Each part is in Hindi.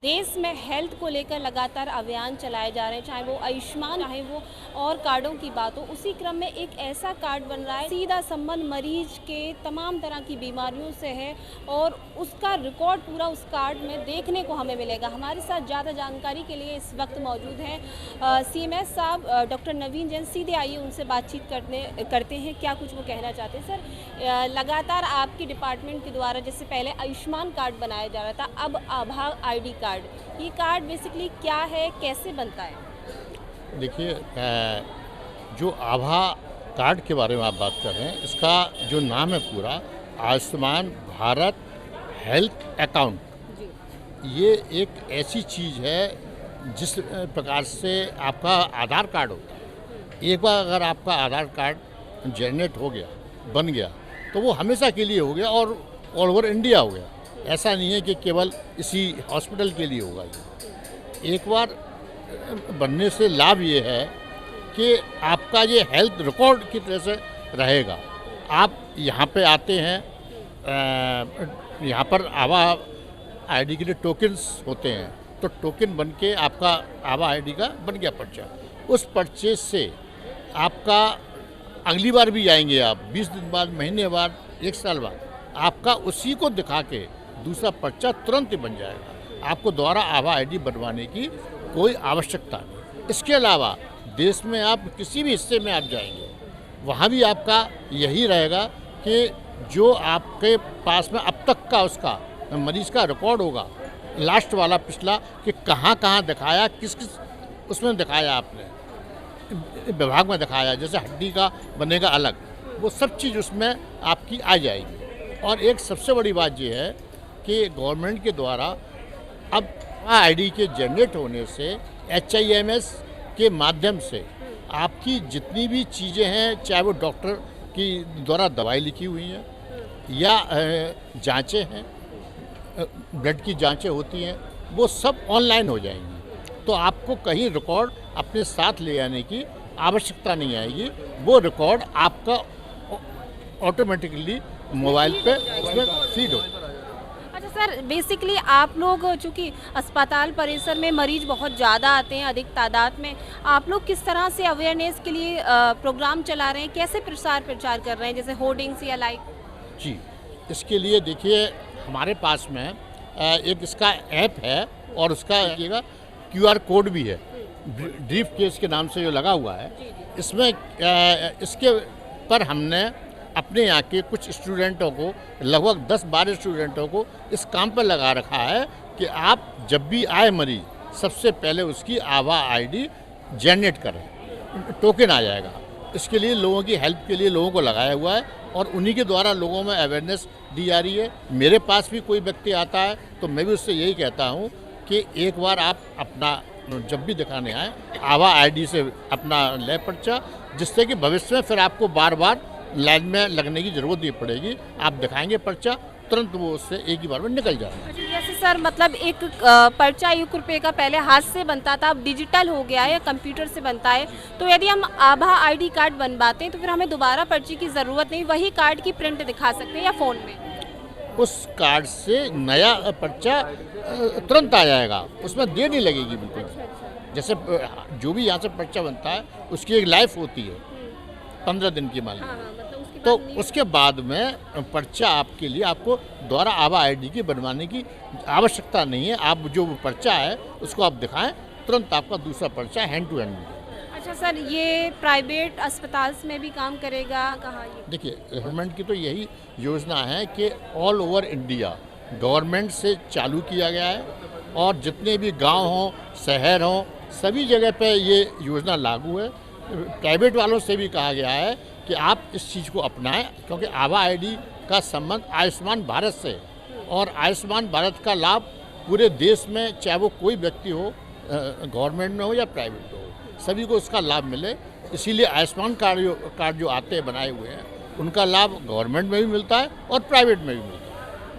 देश में हेल्थ को लेकर लगातार अभियान चलाए जा रहे हैं, चाहे वो आयुष्मान, चाहे वो और कार्डों की बात हो। उसी क्रम में एक ऐसा कार्ड बन रहा है, सीधा संबंध मरीज के तमाम तरह की बीमारियों से है और उसका रिकॉर्ड पूरा उस कार्ड में देखने को हमें मिलेगा। हमारे साथ ज़्यादा जानकारी के लिए इस वक्त मौजूद हैं सीएमएस साहब डॉक्टर नवीन जैन। सीधे आइए उनसे बातचीत करते हैं, क्या कुछ वो कहना चाहते हैं। सर, लगातार आपके डिपार्टमेंट के द्वारा जैसे पहले आयुष्मान कार्ड बनाया जा रहा था, अब आभा आईडी कार्ड, ये कार्ड बेसिकली क्या है, कैसे बनता है? देखिए, जो आभा कार्ड के बारे में आप बात कर रहे हैं, इसका जो नाम है पूरा आयुष्मान भारत हेल्थ अकाउंट। ये एक ऐसी चीज़ है जिस प्रकार से आपका आधार कार्ड होता है। एक बार अगर आपका आधार कार्ड जनरेट हो गया, बन गया, तो वो हमेशा के लिए हो गया और ऑल ओवर इंडिया हो गया। ऐसा नहीं है कि केवल इसी हॉस्पिटल के लिए होगा। ये एक बार बनने से लाभ ये है कि आपका ये हेल्थ रिकॉर्ड की तरह से रहेगा। आप यहाँ पे आते हैं, यहाँ पर आभा आईडी के लिए टोकन्स होते हैं, तो टोकन बन के आपका आभा आईडी का बन गया पर्चा। उस पर्चे से आपका अगली बार भी आएंगे आप 20 दिन बाद, महीने बाद, 1 साल बाद, आपका उसी को दिखा के दूसरा पर्चा तुरंत ही बन जाएगा। आपको दोबारा आभा आईडी बनवाने की कोई आवश्यकता नहीं। इसके अलावा देश में आप किसी भी हिस्से में आप जाएंगे, वहाँ भी आपका यही रहेगा कि जो आपके पास में अब तक का उसका मरीज़ का रिकॉर्ड होगा, लास्ट वाला पिछला, कि कहाँ कहाँ दिखाया, किस किस उसमें दिखाया, आपने विभाग में दिखाया, जैसे हड्डी का बनेगा अलग, वो सब चीज़ उसमें आपकी आ जाएगी। और एक सबसे बड़ी बात ये है कि गवर्नमेंट के द्वारा अब आईडी के जनरेट होने से HIMS के माध्यम से आपकी जितनी भी चीज़ें हैं, चाहे वो डॉक्टर की द्वारा दवाई लिखी हुई हैं या जांचें हैं, ब्लड की जांचें होती हैं, वो सब ऑनलाइन हो जाएंगी। तो आपको कहीं रिकॉर्ड अपने साथ ले आने की आवश्यकता नहीं आएगी। वो रिकॉर्ड आपका ऑटोमेटिकली मोबाइल पे उसमें फीड हो। अच्छा सर, बेसिकली आप लोग चूँकि अस्पताल परिसर में मरीज बहुत ज़्यादा आते हैं, अधिक तादाद में, आप लोग किस तरह से अवेयरनेस के लिए प्रोग्राम चला रहे हैं, कैसे प्रचार कर रहे हैं, जैसे होर्डिंग्स या लाइक? जी, इसके लिए देखिए हमारे पास में एक इसका ऐप है और उसका देखिएगा QR कोड भी है, ड्रीफ केस के नाम से जो लगा हुआ है। इसमें इसके पर हमने अपने यहाँ के कुछ स्टूडेंटों को, लगभग 10-12 स्टूडेंटों को इस काम पर लगा रखा है कि आप जब भी आए मरीज, सबसे पहले उसकी आभा आईडी जनरेट करें, टोकन आ जाएगा। इसके लिए लोगों की हेल्प के लिए लोगों को लगाया हुआ है और उन्हीं के द्वारा लोगों में अवेयरनेस दी जा रही है। मेरे पास भी कोई व्यक्ति आता है तो मैं भी उससे यही कहता हूँ कि एक बार आप अपना जब भी दिखाने आए, आभा आईडी से अपना ले पर्चा, जिससे कि भविष्य में फिर आपको बार बार लाइन में लगने की ज़रूरत नहीं पड़ेगी। आप दिखाएंगे पर्चा, तुरंत वो उससे एक ही बार में निकल जाएगा। जैसे सर, मतलब एक पर्चा ₹1 का पहले हाथ से बनता था, अब डिजिटल हो गया है या कंप्यूटर से बनता है, तो यदि हम आभा आईडी कार्ड बनवाते हैं तो फिर हमें दोबारा पर्ची की ज़रूरत नहीं, वही कार्ड की प्रिंट दिखा सकते हैं या फ़ोन में? उस कार्ड से नया पर्चा तुरंत आ जाएगा, उसमें देर नहीं लगेगी बिल्कुल। जैसे जो भी यहाँ से पर्चा बनता है उसकी एक लाइफ होती है 15 दिन की, मान लीजिए, तो उसके बाद में पर्चा आपके लिए, आपको दोबारा आभा आईडी की बनवाने की आवश्यकता नहीं है। आप जो पर्चा है उसको आप दिखाएं, तुरंत आपका दूसरा पर्चा हैंड टू हैंड मिलेगा। अच्छा सर, ये प्राइवेट अस्पताल में भी काम करेगा, कहाँ ये? देखिए, गवर्नमेंट की तो यही योजना है कि ऑल ओवर इंडिया गवर्नमेंट से चालू किया गया है और जितने भी गांव हों, शहर हों, सभी जगह पे ये योजना लागू है। प्राइवेट वालों से भी कहा गया है कि आप इस चीज़ को अपनाएं, क्योंकि आभा आईडी का संबंध आयुष्मान भारत से है और आयुष्मान भारत का लाभ पूरे देश में, चाहे वो कोई व्यक्ति हो, गवर्नमेंट में हो या प्राइवेट में हो, सभी को इसका लाभ मिले। इसीलिए आयुष्मान कार्ड जो आते हैं बनाए हुए हैं, उनका लाभ गवर्नमेंट में भी मिलता है और प्राइवेट में भी मिलता है।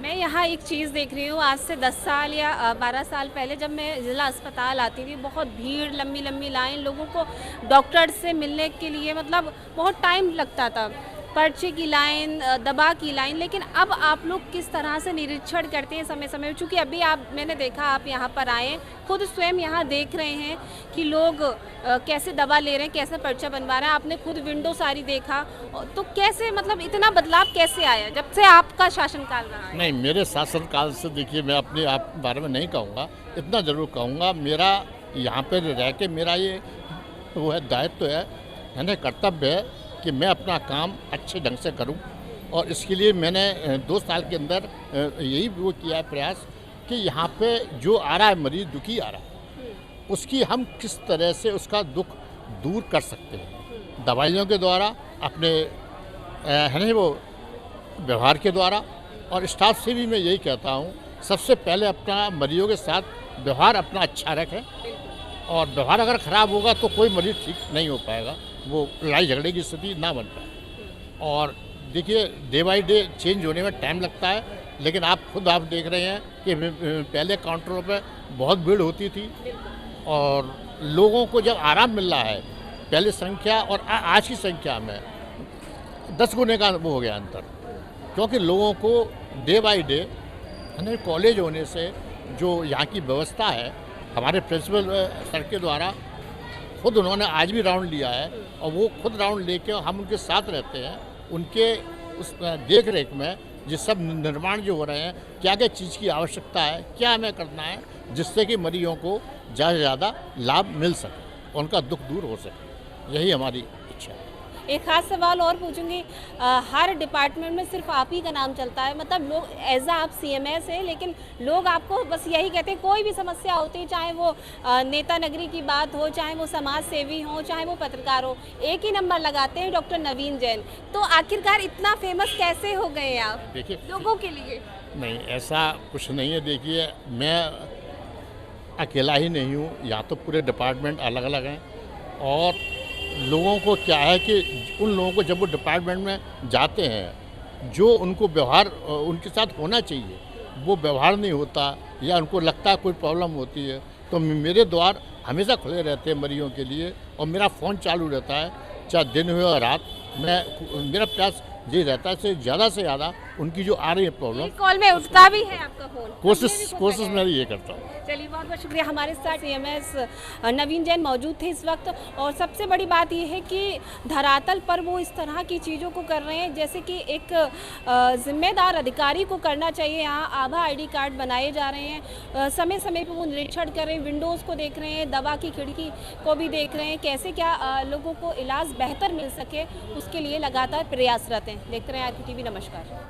मैं यहाँ एक चीज़ देख रही हूँ, आज से 10 साल या 12 साल पहले जब मैं ज़िला अस्पताल आती थी, बहुत भीड़, लंबी लंबी लाइन, लोगों को डॉक्टर से मिलने के लिए मतलब बहुत टाइम लगता था। पर्चे की लाइन, दवा की लाइन, लेकिन अब आप लोग किस तरह से निरीक्षण करते हैं समय समय, चूँकि अभी मैंने देखा आप यहाँ पर आए हैं, खुद स्वयं यहाँ देख रहे हैं कि लोग कैसे दवा ले रहे हैं, कैसे पर्चा बनवा रहे हैं, आपने खुद विंडो सारी देखा, तो कैसे मतलब इतना बदलाव कैसे आया जब से आपका शासनकाल रहा है? नहीं, मेरे शासनकाल से देखिए मैं अपने आप बारे में नहीं कहूँगा, इतना ज़रूर कहूँगा, मेरा यहाँ पे रह के मेरा ये वो है दायित्व है ना, कर्तव्य है कि मैं अपना काम अच्छे ढंग से करूं। और इसके लिए मैंने 2 साल के अंदर यही वो किया है प्रयास कि यहाँ पे जो आ रहा है मरीज़ दुखी आ रहा है, उसकी हम किस तरह से उसका दुख दूर कर सकते हैं, दवाइयों के द्वारा, अपने है ना वो व्यवहार के द्वारा। और स्टाफ से भी मैं यही कहता हूँ, सबसे पहले अपना मरीजों के साथ व्यवहार अपना अच्छा रखें, और व्यवहार अगर ख़राब होगा तो कोई मरीज़ ठीक नहीं हो पाएगा, वो लड़ाई झगड़े की स्थिति ना बन पाए। और देखिए डे बाई डे चेंज होने में टाइम लगता है, लेकिन आप देख रहे हैं कि पहले काउंटरों पे बहुत भीड़ होती थी, और लोगों को जब आराम मिल रहा है, पहले संख्या और आज की संख्या में 10 गुने का वो हो गया अंतर, क्योंकि लोगों को डे बाई डे कॉलेज होने से जो यहाँ की व्यवस्था है, हमारे प्रिंसिपल सर के द्वारा खुद उन्होंने आज भी राउंड लिया है, और वो खुद राउंड लेके हम उनके साथ रहते हैं, उनके उस देख रेख में जिस सब निर्माण जो हो रहे हैं, क्या क्या चीज़ की आवश्यकता है, क्या हमें करना है, जिससे कि मरीजों को ज़्यादा से ज़्यादा लाभ मिल सके, उनका दुख दूर हो सके, यही हमारी इच्छा है। एक खास सवाल और पूछूंगी, हर डिपार्टमेंट में सिर्फ आप ही का नाम चलता है, मतलब लोग एज आप CMS है, लेकिन लोग आपको बस यही कहते हैं, कोई भी समस्या होती है, चाहे वो नेता नगरी की बात हो, चाहे वो समाज सेवी हो, चाहे वो पत्रकार हो, एक ही नंबर लगाते हैं, डॉक्टर नवीन जैन। तो आखिरकार इतना फेमस कैसे हो गए आप देखिए लोगों के लिए? नहीं, ऐसा कुछ नहीं है। देखिए मैं अकेला ही नहीं हूँ, यहाँ तो पूरे डिपार्टमेंट अलग अलग हैं, और लोगों को क्या है कि उन लोगों को जब वो डिपार्टमेंट में जाते हैं, जो उनको व्यवहार उनके साथ होना चाहिए, वो व्यवहार नहीं होता, या उनको लगता है कोई प्रॉब्लम होती है, तो मेरे द्वार हमेशा खुले रहते हैं मरीजों के लिए, और मेरा फ़ोन चालू रहता है, चाहे दिन हो या रात। मेरा प्रयास ये रहता है से ज़्यादा उनकी जो आ रही है प्रॉब्लम, कॉल में उठता भी है आपका फ़ोन? कोशिश मैं ये करता हूँ। चलिए बहुत बहुत शुक्रिया। हमारे साथ CMS नवीन जैन मौजूद थे इस वक्त, और सबसे बड़ी बात यह है कि धरातल पर वो इस तरह की चीज़ों को कर रहे हैं जैसे कि एक जिम्मेदार अधिकारी को करना चाहिए। यहाँ आभा ID कार्ड बनाए जा रहे हैं, समय समय पर वो निरीक्षण कर रहे हैं, विंडोज़ को देख रहे हैं, दवा की खिड़की को भी देख रहे हैं, कैसे क्या लोगों को इलाज बेहतर मिल सके, उसके लिए लगातार प्रयासरत हैं। देखते रहें RK TV। नमस्कार।